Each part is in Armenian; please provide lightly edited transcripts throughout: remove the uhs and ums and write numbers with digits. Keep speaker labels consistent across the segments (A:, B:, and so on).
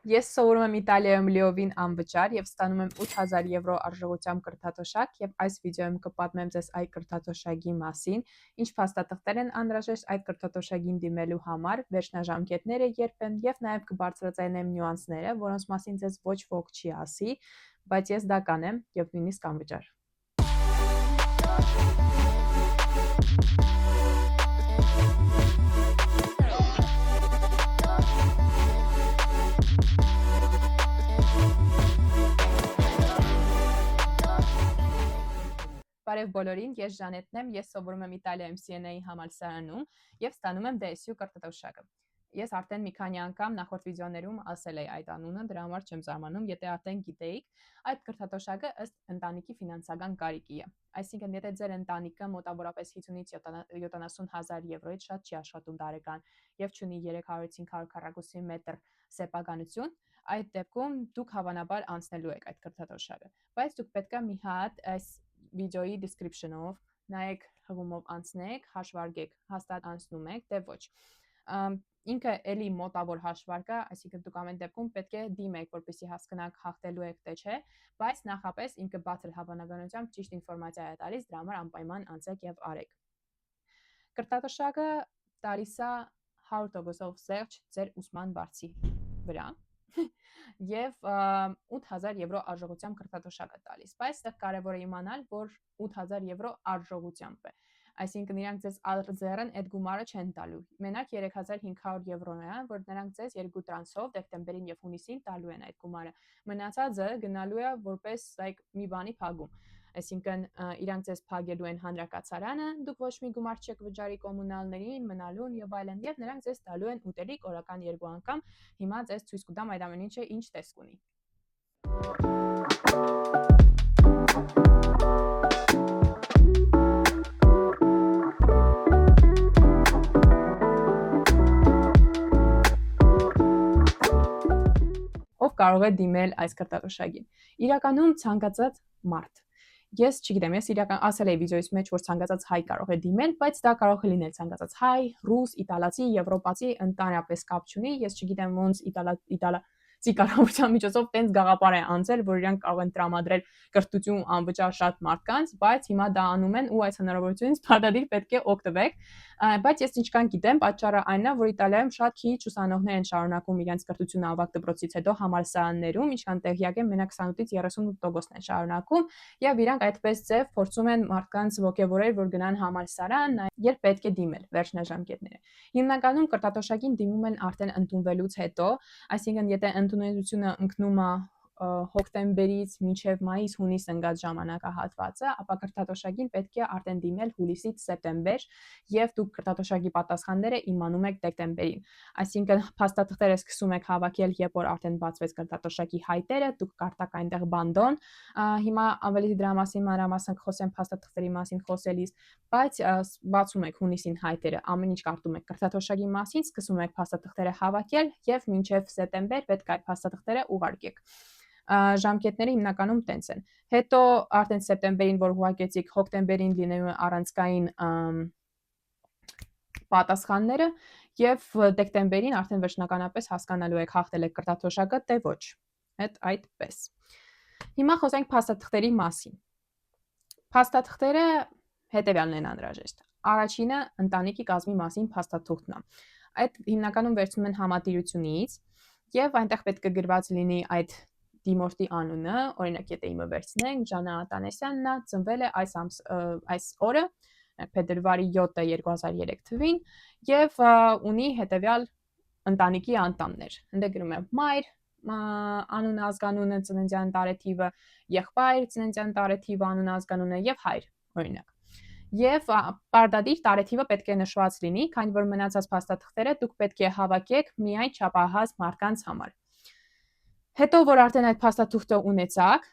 A: Ես սովորում եմ Իտալիայում լիովին անվճար եւ ստանում եմ 8000 եվրո արժողությամբ կրթաթոշակ եւ այս վիդեոյում կպատմեմ ձեզ այդ կրթաթոշակի մասին, ինչ փաստաթղթեր են անհրաժեշտ այդ կրթաթոշակին դիմելու համար, վերջնաժամկետները երբ են եւ նաեւ կբարձրաձայնեմ նյուանսները, որոնց մասին ձեզ ոչ ոք չի ասի, բայց ես դա կանեմ եւ նույնիսկ անվճար։ Բարև բոլորին, ես Ժանետն եմ, ես սովորում եմ Իտալիայում CNA-ի համալսարանում եւ ստանում եմ DSU կրթաթոշակը։ Ես արդեն մի քանի անգամ նախորդ վիդեոներում ասել եմ այդ անունը, դրա համար չեմ զարմանում, եթե արդեն գիտեիք, այդ կրթաթոշակը ըստ ընտանիքի ֆինանսական կարիքի է։ Այսինքն, եթե ձեր ընտանիքը մոտավորապես 50-ից 70,000 եվրոյից շատ չի աշխատում տարեկան եւ ունի 300-500 քառակուսի մետր սեփականություն, այդ դեպքում դուք հավանաբար անցնելու եք այդ կրթաթոշակը։ Բայց դուք պետք է մի հատ այս վիդեոյի description-ով նայեք հղումով անցնեք, հաշվարկեք, հաստատ անցնում եք, թե ոչ։ Ինքը էլի մոտավոր հաշվարկ է, այսինքն դուք ամեն դեպքում պետք է դիմեք, որպեսզի հասկանաք հաղթելու եք թե չէ, բայց նախապես ինքը բարձր հավանականությամբ ճիշտ ինֆորմացիա է տալիս, դրա համար անպայման անցեք եւ արեք։ Կրթաթոշակը տալիս է 100% զերծ ձեր ուսման վարձի վրա եւ 8000 եվրո արժողությամբ կրթաթոշակ է տալիս, բայց այստեղ կարևոր է իմանալ, որ 8000 եվրո արժողությամբ է, այսինքն իրանք ձեզ արձերն այդ գումարը չեն տալու, մենակ 3500 եվրոն է, որ նրանք ձեզ երկու տրանսով դեկտեմբերին եւ հունիսին տալու են այդ գումարը, մնացածը գնալու է որպես մի բանի փակում, այսինքն իրանք ձեզ փակելու են հանրակացարանը, դուք ոչ մի գումար չեք վճարի կոմունալներին, մնալուն եւ այլն, եւ նրանք ձեզ տալու են ուտելիք օրական 2 անգամ, հիմա ձեզ ցույց կտամ այդ ամեն ինչը ինչ տեսք ունի։ Ով կարող է դիմել այս կրթաթոշակին։ Իրականում ցանկացած մարդ։ Ես չգիտեմ, ես իրական ասել եմ վիդեոյից մեջ, որ ցանկացած հայ կարող է դիմել, բայց դա կարող է լինել ցանկացած հայ, ռուս, իտալացի, եվրոպացի, ընդհանրապես կապ չունի, ես չգիտեմ ոնց իտալացի կառավարության միջոցով տենց գաղափար է անցել, որ իրանք կարող են տրամադրել կրթություն անվճար շատ մարդկանց, բայց հիմա դա անում են ու այս հնարավորությունից փառադիր պետք է օգտվեք, բայց ես ինչքան գիտեմ, պատճառը այն է, որ Իտալիայում շատ քիչ ուսանողներ են շարունակում իրենց կրթությունը ավագ դպրոցից հետո համալսարաններում, ինչքան տեղյակ եմ, մենակ 28-ից 38%-ն են շարունակում, եւ իրանք այդպես ձև փորձում են մարդկանց ողջևորել, որ գնան համալսարան, երբ պետք է դիմել վերջնաժամկետները։ Հիմնականում կրթաթոշակին դիմում են արդեն ընդունվելուց հետո, այսինքն եթե ընդունելությունը ընկնում է հոկտեմբերից մինչև մայիս-հունիս ընկած ժամանակահատվածը, ապա կրթաթոշակին պետք է արդեն դիմել հուլիսից սեպտեմբեր եւ դուք կրթաթոշակի պատասխանները իմանում եք դեկտեմբերին։ Այսինքն փաստաթղթերը սկսում եք հավաքել, երբ որ արդեն բացվեց կրթաթոշակի հայտերը, դուք կարտակ այնտեղ բանդոն։ Հիմա ավելի դրա մասին մանրամասն խոսեմ փաստաթղթերի մասին խոսելիս, բայց բացում եք հունիսին հայտերը, ամեն ինչ կարդում եք կրթաթոշակի մասին, սկսում եք փաստաթղթերը հավաքել եւ մինչեւ սեպտեմբեր պետք է այդ փաստաթղթերը ուղարկեք։ Ժամկետները հիմնականում տենց են։ Հետո արդեն սեպտեմբերին, որ ուղարկեցիք, հոկտեմբերին լինելու է առանցքային պատասխանները եւ դեկտեմբերին արդեն վերջնականապես հասկանալու եք հաղթել եք կրթաթոշակը, թե ոչ։ Այդպես։ Հիմա խոսենք փաստաթղթերի մասին։ Փաստաթղթերը հետեւյալն են անհրաժեշտ։ Առաջինը ընտանիքի կազմի մասին փաստաթուղթն է։ Այդ հիմնականում վերցնում են համատիրությունից եւ այնտեղ պետք է գրված լինի այդ դիմորդի անունը, օրինակ եթե իմը վերցնենք, Ժանա Ատանեսյանն է, ծնվել է այս օրը, փետրվարի 7-ը 2003 թվին եւ ունի հետեւյալ ընտանիքի անդամներ։ Ընդ գրում է մայր, անունը, ազգանունը, ծննդյան տարեթիվը, եղբայր, ծննդյան տարեթիվը, անունը, ազգանունը եւ հայր, օրինակ։ Եվ պարտադիր տարեթիվը պետք է նշված լինի, քանի որ մնացած փաստաթղթերը դուք պետք է հավաքեք միայն չափահաս մարդկանց համար։ Հետո որ արդեն այդ փաստաթուղթը ունեցաք,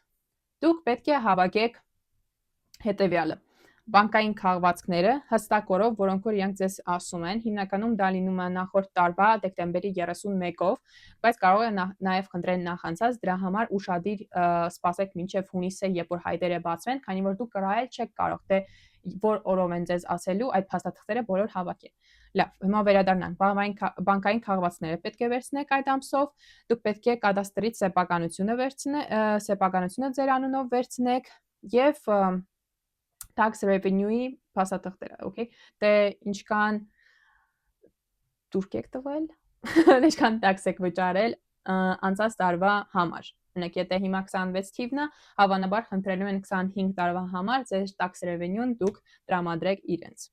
A: դուք պետք է հավաքեք հետեւյալը. բանկային քաղվածքները հստակ օրով, որոնք որ իրանք ձեզ ասում են, հիմնականում դա լինում է նախորդ տարվա դեկտեմբերի 31-ով, բայց կարող է նաև խնդրեն նախանցած, դրա համար ուշադիր սպասեք մինչև հունիսը, երբ որ հայտերը բացվեն, քանի որ դուք կրահել չեք կարող, թե որ օրով են ձեզ ասելու այդ փաստաթղթերը բոլոր հավաքել։ Լավ, հիմա վերադառնանք։ Բանկային քաղվածքները պետք է վերցնեք այդ ամսով, դուք պետք է կադաստրից սեփականությունը ձեր անունով վերցնեք եւ tax revenue-ի փաստաթղթերը, okay։ Դե ինչքան դուրք եք տվել, ինչքան tax եք վճարել անցած տարվա համար։ Օրինակ, եթե հիմա 26 թիվն է, հավանաբար խնդրելու են 25 տարվա համար ձեր tax revenue-ն դուք տրամադրեք իրենց։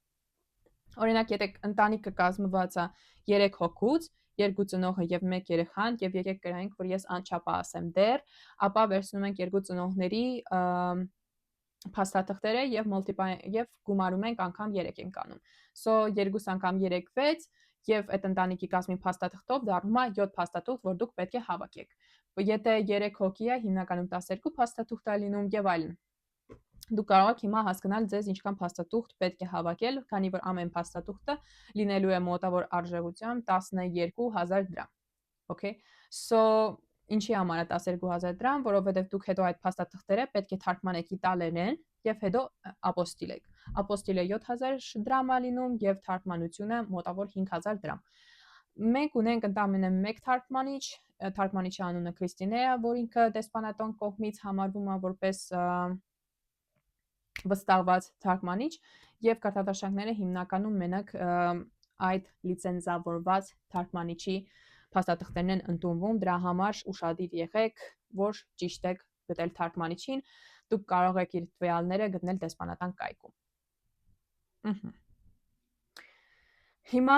A: Օրինակ, եթե ընտանիքը կազմված է 3 հոգուց, 2 ծնողը եւ 1 երեխան, եւ եկեք գրենք, որ ես անչափ ասեմ դեռ, ապա վերցնում ենք 2 ծնողների փաստաթղթերը եւ գումարում ենք անգամ 3 ենք անում։ So 2 անգամ 3 6 եւ այդ ընտանիքի կազմի փաստաթղթով դառնում է 7 փաստաթուղթ, որ դուք պետք է հավաքեք։ Եթե 3 հոգի է, հիմնականում 12 փաստաթուղթ է լինում եւ այլն։ Դուք կարող եք հիմա հասկանալ ձեզ ինչքան փաստաթուղթ պետք է հավաքել, քանի որ ամեն փաստաթուղթը լինելու է մոտավոր արժեությամբ 12000 դրամ։ Okay, so ինչի համար է 12000 դրամ, որովհետև դուք հետո այդ փաստաթղթերը պետք է թարգմանեք իտալերեն եւ հետո ապոստիլեք։ Ապոստիլը 7000 դրամ է լինում եւ թարգմանությունը մոտավոր 5000 դրամ։ Մենք ունենք ընդամենը 1 թարգմանիչ, թարգմանիչի անունը Քրիստինե է, որ ինքը դեսպանատան կողմից համարվում է որպես վստահված թարգմանիչ եւ կարտադաշնակները հիմնականում մենակ այդ լիցենզավորված թարգմանիչի փաստաթղթերն են ընդունվում, դրա համար ուշադիր եղեք, որ ճիշտ եք գտել թարգմանիչին, դուք կարող եք իր տվյալները գտնել դեսպանատան կայքում։ Հիմա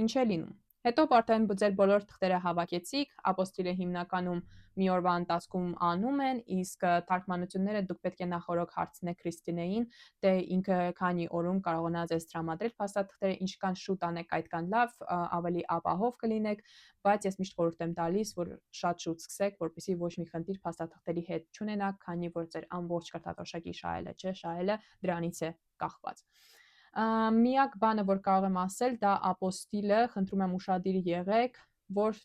A: ինչ է լինում։ Հետո արդեն ձեր բոլոր թղթերը հավաքեցիք, ապոստիլը հիմնականում մի օրվա ընթացքում անում են, իսկ թարգմանությունները դուք պետք է նախորդ հարցնեք Քրիստինեին, թե ինքը քանի օրում կարողանա ձեզ տրամադրել փաստաթղթերը, ինչքան շուտ անեք այդքան լավ, ավելի ապահով կլինեք, բայց ես միշտ խորհուրդ եմ տալիս, որ շատ շուտ սկսեք, որպեսզի ոչ մի խնդիր փաստաթղթերի հետ չունենաք, քանի որ ձեր ամբողջ կրթատոշակի շահելը դրանից է կախված։ Միակ բանը, որ կարող եմ ասել, դա ապոստիլը, խնդրում եմ ուշադիր եղեք, որ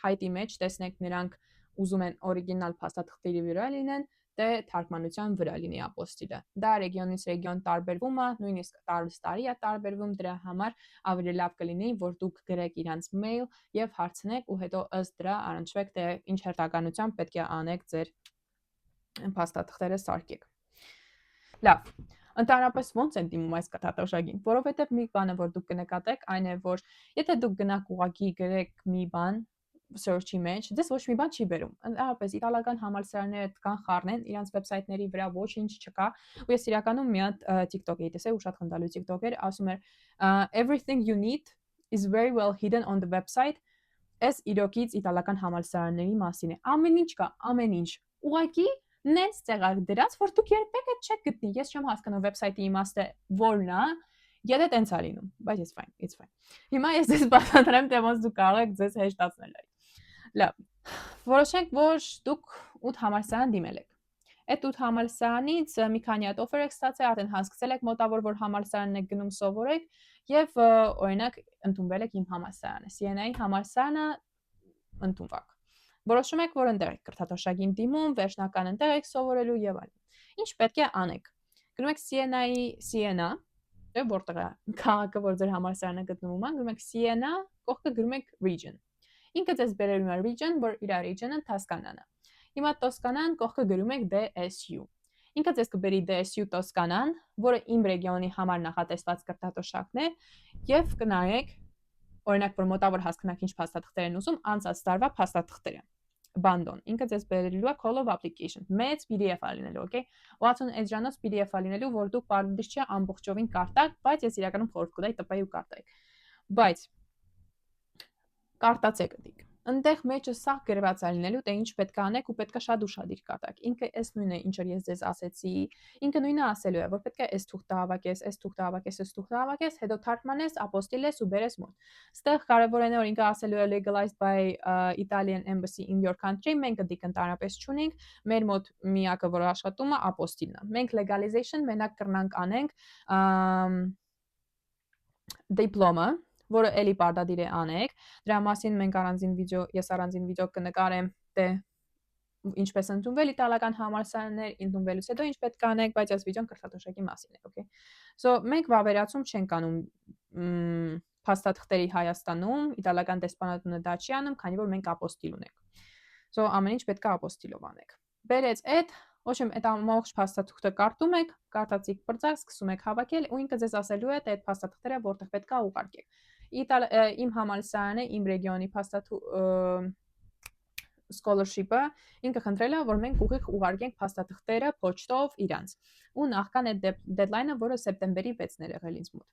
A: հայտի մեջ տեսնեք նրանք ուզում են օրիգինալ փաստաթղթերի վրա լինեն, թե թարգմանության վրա լինի ապոստիլը։ Դա ռեգիոնից ռեգիոն տարբերվում է, նույնիսկ տարուց տարի է տարբերվում, դրա համար ավելի լավ կլինի, որ դուք գրեք իրանց մեյլ եւ հարցնեք ու հետո ըստ դրա առնչվեք, թե ինչ հերթականությամբ պետք է անեք ձեր փաստաթղթերը սարքեք։ Լավ։ Ընդհանրապես ոնց են դիմում այս կրթատոշակին, որովհետև մի բանը, որ դուք կնկատեք, այն է, որ եթե դուք գնաք ուղղակի գրեք մի բան search-ի մեջ, դες ոչ մի բան չի բերում։ Ընդհանրապես իտալական համալսարանները կան խառնեն, իրանց վեբսայթների վրա ոչինչ չկա, ու ես իրականում մի հատ TikTok էի տեսել, ու շատ խնդալու TikTok էր, ասում էր everything you need is very well hidden on the website, այս իրոքից իտալական համալսարանների մասին է։ Ամեն ինչ կա, ամեն ինչ։ Ուղղակի նենց տեղակ դրած, որ դուք երբեք այդ չեք գտնի։ Ես չեմ հասկանում վեբսայթի իմաստը որն է, եթե տենց է լինում, բայց it's fine։ Հիմա ես ձեզ բացատրեմ, թե ոնց դուք կարող եք ձեզ հեշտացնել այդ։ Լավ։ Որոշենք, որ դուք 8 համալսարան դիմել եք։ Այդ 8 համալսարանից մի քանի հատ օֆեր եք ստացել, արդեն հասկացել եք մոտավոր որ համալսարանն եք գնում սովորեք եւ օրինակ ընդունվել եք իմ համալսարանը, Siena-ի համալսարանը ընդունվակ։ Որոշում եք, որ ընդեղ եք կրթատոշակին դիմում, վերջնական ընդեղ եք սովորելու եւ այլն։ Ինչ պետք է անեք։ Գնում եք Siena-ի Siena, որտեղ է քաղաքը, որ ձեր համալսարանը գտնվում է, գնում եք Siena, կողքը գրում եք region։ Ինքը ձեզ բերելու է region, որ իր region-ը Toscana-ն է։ Հիմա Toscana-ն կողքը գրում եք DSU։ Ինքը ձեզ կբերի DSU Toscana-ն, որը իմ ռեգիոնի համար նախատեսված կրթատոշակն է, եւ կնայեք, օրինակ, որ մոտավոր հասկանաք ինչ փաստաթղթեր են ուզում, անցած տարվա փաստաթղթերը։ Bandon, ինքը ձեզ բերելու է call of application, մեծ PDF-ա լինելու, okay։ 60 էջրանոց PDF-ա լինելու, որ դուք պարտադիր չէ ամբողջովին կարտակ, բայց ես իրականում խորհուրդ կտայի տպայի ու կարտայի։ Բայց կարտացեք դիք։ Այնտեղ մեջը սաղ գրված է լինելու, թե ինչ պետք է անեք ու պետք է շատ ուշադիր կարտակ։ Ինքը էս նույնը, ինչ որ ես ձեզ ասեցի, ինքը նույնը ասելու է, որ պետք է էս թուղթը հավաքես, էս թուղթը հավաքես, էս թուղթը հավաքես, հետո թարգմանես, ապոստիլես ու բերես մոտ։ Այստեղ կարևոր է որ ինքը ասելու է legalized by Italian embassy in your country, մենք դիք ընդհանրապես չունենք, մեր մոտ միակը որ աշխատում է ապոստիլն է։ Մենք legalization մենակ կրնանք անենք diploma, որը էլի պարտադիր է անեք, դրա մասին մենք ես առանձին վիդեո կնկարեմ, թե ինչպես ընդունվել իտալական համալսարաններ, ընդունվելուց հետո ինչ պետք է անեք, բայց այս վիդեոն կրթաթոշակի մասին է, okay։ So մենք վավերացում չենք անում փաստաթղթերի Հայաստանում, իտալական դեսպանատունը դա չի անում, քանի որ մենք ապոստիլ ունենք։ So ամեն ինչ պետք է ապոստիլով անեք։ Բերեց այդ, ոչ եմ այդ ամբողջ փաստաթուղթը կարդում եք, կարդացիք բրծակ, սկսում եք հավաքել ու ինքը ձեզ ասելու է այդ փաստաթղթերը որտեղ պետք է ուղարկեք։ Իմ համալսարանը, իմ ռեգիոնի scholarship-ը ինքը խնդրել է, որ մենք ուղիղ ուղարկենք փաստաթղթերը փոչտով իրանց։ Ու նախքան այդ deadline-ը, որը սեպտեմբերի 6-ն էր եղել ինձ մոտ։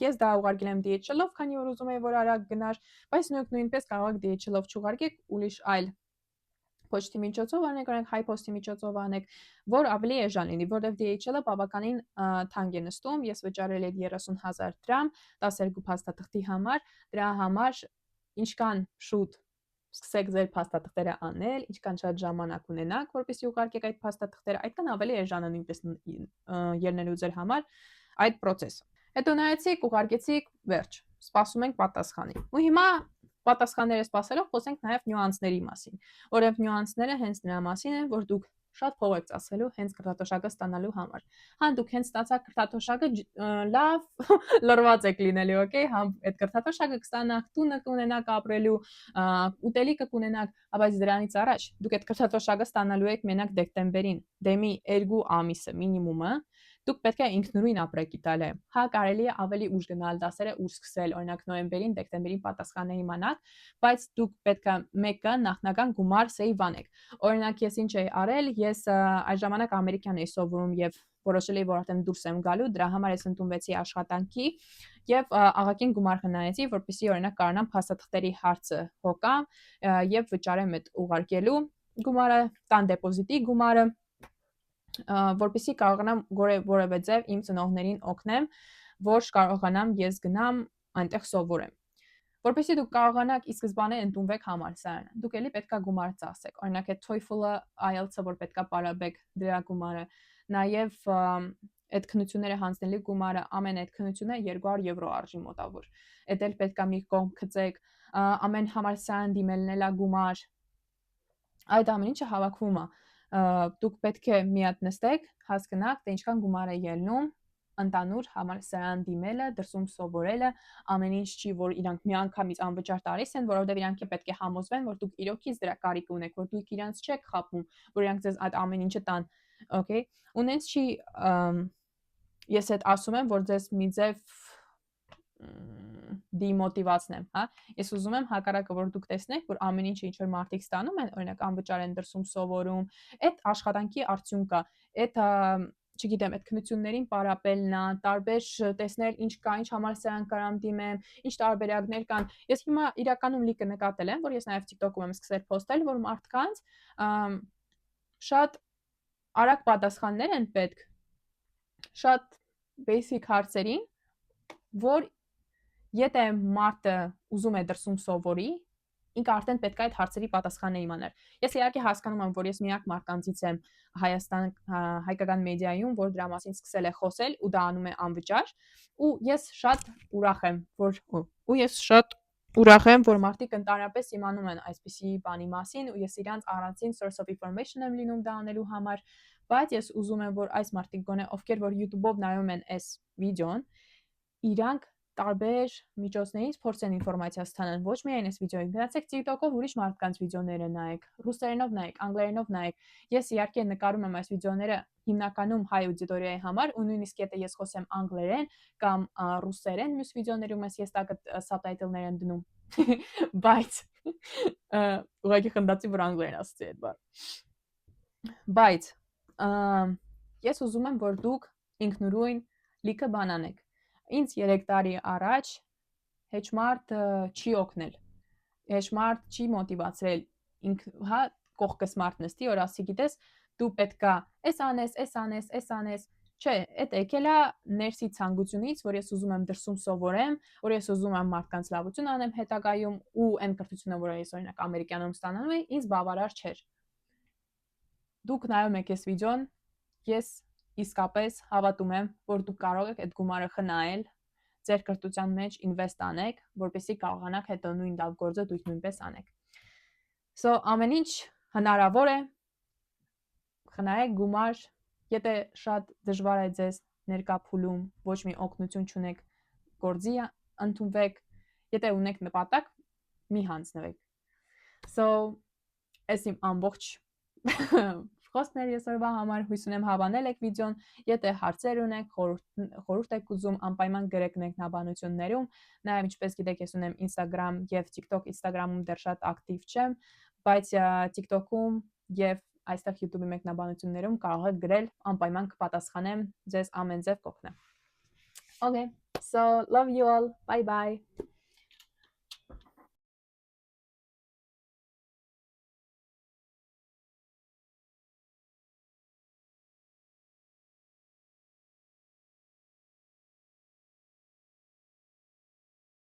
A: Ես դա ուղարկել եմ DHL-ով, քանի որ ուզում էի, որ արագ գնար, բայց նույնպես կարող եք DHL-ով չուղարկեք, ուրիշ այլ փոչտի միջոցով անեք, օրինակ HiPost-ի միջոցով անեք, որ ավելի էժան լինի, որովհետև DHL-ը բավականին թանկ է նստում, ես վճարել եմ 30,000 դրամ 12 փաստաթղթի համար, դրա համար ինչքան շուտ սկսեք ձեր փաստաթղթերը անել, ինչքան շատ ժամանակ ունենաք, որպեսզի ուղարկեք այդ փաստաթղթերը, այդքան ավելի էժան է նույնպես ելնելու ձեր համար այդ process-ը։ Հետո նայեցիք, ուղարկեցիք, վերջ, սպասում ենք պատասխանի։ Ու հիմա պատասխանները սպասելով խոսենք նաև նյուանսների մասին, որովհետև նյուանսները հենց նրա մասին են, որ դուք շատ փող եք ծախսելու հենց կրթաթոշակը ստանալու համար։ Հա դուք հենց ստացաք կրթաթոշակը լավ լրված եք լինելու, okay, հա այդ կրթաթոշակը կստանաք, տունը կունենաք ապրելու, ուտելիքը կունենաք, բայց դրանից առաջ դուք այդ կրթաթոշակը ստանալու եք մենակ դեկտեմբերին, դեմի 2 ամիսը մինիմումը դուք պետք է ինքնուրույն ապրեք Իտալիայում։ Հա կարելի է ավելի ուշ գնալ դասերը, ուշ սկսել, օրինակ նոյեմբերին, դեկտեմբերին պատասխաններ իմանաք, բայց դուք պետք է մեկը նախնական գումար save անեք։ Օրինակ ես ինչ էի արել, ես այդ ժամանակ ամերիկյան էի սովորում եւ որոշել էի, որ արդեն դուրս եմ գալու, դրա համար ես ընդունվեցի աշխատանքի եւ աղաքին գումար խնայեցի, որպեսզի օրինակ կարողանամ փաստաթղթերի հարցը հոգամ եւ վճարեմ այդ ուղարկելու գումարը, տան դեպոզիտի գումարը, որպեսզի կարողանամ որևէ ձև իմ ծնողներին օգնեմ, որ կարողանամ ես գնամ այնտեղ սովորեմ։ Որպեսզի դուք կարողանաք ի սկզբանե ընդունվեք համալսարանը, դուք էլի պետքա գումար ծախսեք։ Օրինակ այդ TOEFL-ը, IELTS-ը, որ պետքա պարաբեք դրա գումարը, նաև այդ քննությունները հանձնելու գումարը, ամեն այդ քննությունը 200 եվրո արժի մոտավոր։ Այդ էլ պետքա մի կողմ գցեք, ամեն համալսարան դիմելն էլա գումար։ Այդ ամեն ինչը հավաքվում է։ Դուք պետք է մի հատ նստեք, հասկանաք, թե ինչքան գումար է ելնում ընդանուր համալսարան դիմելը, դրսում սովորելը, ամեն ինչ չի, որ իրանք միանգամից անվճար տալիս են, որովհետև իրանք պետք է համոզվեն, որ դուք իրոքից դրա կարիք ունեք, որ դուք իրանք չեք խաբում, որ իրանք ձեզ այդ ամեն ինչը տան, okay։ Ունենց չի ես այդ ասում եմ, որ ձեզ մի ձև դիմոտիվացնեմ, հա։ Ես ուզում եմ հակառակը, որ դուք տեսնեք, որ ամեն ինչը ինչ որ մարդիկ ստանում են, օրինակ անվճար են դրսում սովորում, այդ աշխատանքի արդյունք է, այդ չգիտեմ, այդ քննություններին պարապելն է, տարբեր տեսնել ինչ կա, ինչ համալսարան կարամ դիմեմ, ինչ տարբերակներ կան։ Ես հիմա իրականում լիքը նկատել եմ, որ ես նաև TikTok-ում եմ սկսել post-ել, որ մարդկանց շատ արագ պատասխաններ են պետք, շատ basic հարցերին, որ եթե մարդը ուզում է դրսում սովորի, ինքը արդեն պետք է այդ հարցերի պատասխանը իմանար։ Ես իհարկե հասկանում եմ, որ ես միակ մարդկանցից եմ հայկական մեդիայում, որ դրա մասին սկսել է խոսել ու դա անում է անվճար, ու ես շատ ուրախ եմ, որ մարդիկ ընդհանրապես իմանում են այսպիսի բանի մասին, ու ես իրանց առանցին source of information եմ լինում դա անելու համար, բայց ես ուզում եմ, որ այս մարդիկ գոնե ովքեր որ YouTube-ով նայում են այս վիդեոն, իրանք տարբեր միջոցներից փորձեն ինֆորմացիա ստանան, ոչ միայն այս վիդեոյին, գնացեք TikTok-ով ուրիշ մարդկանց վիդեոները նայեք, ռուսերենով նայեք, անգլերենով նայեք։ Ես իհարկե նկարում եմ այս վիդեոները հիմնականում հայ աուդիտորիայի համար, ու նույնիսկ եթե ես խոսեմ անգլերեն կամ ռուսերեն, մյուս վիդեոներում ես տակը սաբտայտլներ եմ դնում, բայց ուղղակի խնդացի, որ անգլերեն ասացի այդ բառը։ Բայց ես ուզում եմ, որ դուք ինքնուրույն լիքը բան անեք։ Ինձ 3 տարի առաջ հեչմարտ չի օգնել, հեչմարտ չի մոտիվացրել, հա կողքս մարդ նստի, որ ասի գիտես, դու պետքա էս անես, չէ, այդ եկել է ներսի ցանկությունից, որ ես ուզում եմ դրսում սովորեմ, որ ես ուզում եմ մարդկանց լավություն անեմ հետագայում ու այն կրթությունը, որը ես օրինակ ամերիկանում ստանալու եմ, ինձ բավարար չէր։ Դուք նայում եք այս վիդեոն, ես իսկապես հավատում եմ, որ դուք կարող եք այդ գումարը խնայել, ձեր կրթության մեջ ինվեստ անեք, որպեսզի կարողանաք հետո նույն լավ գործը դուք նույնպես անեք։ So ամեն ինչ հնարավոր է խնայեք գումար, եթե շատ դժվար է ձեզ ներկա փուլում ոչ մի օգնություն չունեք, գործի ընդունվեք, եթե ունեք նպատակ, մի հանձնվեք։ So, այս իմ ամբողջ խոսքն էր այսօրվա համար, հույս ունեմ հավանել եք վիդեոն, եթե հարցեր ունեք, խորհուրդ եք ուզում, անպայման գրեք մեկնաբանություններում, նաև ինչպես գիտեք, ես ունեմ Instagram եւ TikTok, Instagram-ում դեռ շատ ակտիվ չեմ, բայց TikTok-ում եւ այստեղ YouTube-ի մեկնաբանություններում կարող եք գրել, անպայման կպատասխանեմ, ձեզ ամեն ձև կօգնեմ։ Okay, so love you all. Bye bye.